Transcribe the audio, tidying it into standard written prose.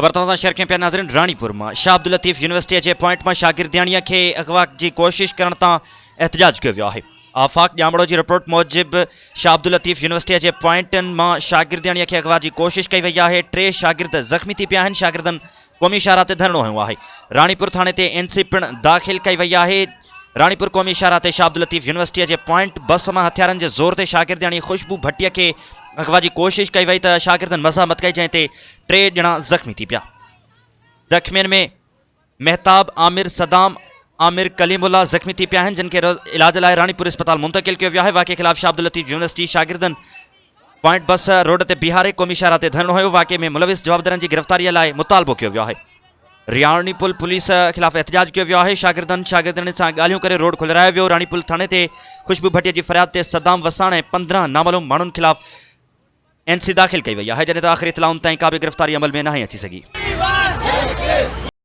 ख़बर तव्हां शेयर कयूं पिया नाज़रीन। राणीपुर में शाह अब्दुल लतीफ़ यूनिवर्सिटी जे पॉइंट में शागिर्दियाणीअ खे अगवा की कोशिश करण तां एहतजाज कियो वियो आहे। आफ़ाक ॼामड़ो की रिपोर्ट मूजिब शाह अब्दुल लतीफ़ यूनिवर्सिटी जे पॉइंटन में शागिर्दियाणीअ खे अगवा की कोशिश कई वही है। 3 शागिर्द ज़ख़्मी थी पिया आहिनि। शागिर्दनि क़ौमी शाहरा ते धरणो हयो आहे। राणीपुर थाने ते एनसी पिण दाख़िल कई वही है। राणीपुर क़ौमी शाहरा ते शाह अब्दुल लतीफ़ यूनिवर्सिटी जे पॉइंट बस में हथियारनि जे ज़ोर ते शागिर्दियाणी खुशबू भट्टीअ खे अगवा की कोशिश कई वही तो शागिर्दनि मज़ामत कई, जंहिं ते 3 ॼणा ज़ख़्मी थी पिया। ज़ख़्मियुनि में मेहताब आमिर, सदाम आमिर, कलीमुल्ला ज़ख़्मी थी पिया आहिनि, जिनके इलाज लाइ राणीपुर अस्पताल मुंतकिल किया वियो आहे। वाक़े खिलाफ़ शाह अब्दुल लतीफ़ यूनिवर्सिटी शागिर्दनि पॉइंट बस रोड ते बिहारे क़ौमी शाहरा ते धरणो हयो। वाक़े में मुलविस जवाबदारनि की गिरफ़्तारी लाइ मुतालबो कियो वियो आहे। राणीपुर पुलिस खिलाफ़ एहतजाज कियो वियो आहे। शागिर्दनि सां ॻाल्हियूं करे रोड खुलारायो वियो। राणीपुर थाने ते खुशबू भट्टीअ जी फरियाद ते सदाम वसाण ऐं 15 नामालूम माण्हुनि खिलाफ़ एनसी दाख़िल कई वई आहे, जॾहिं त आख़िरी इतलाउनि ताईं का बि गिरफ़्तारी अमल में नाहे अची सघी।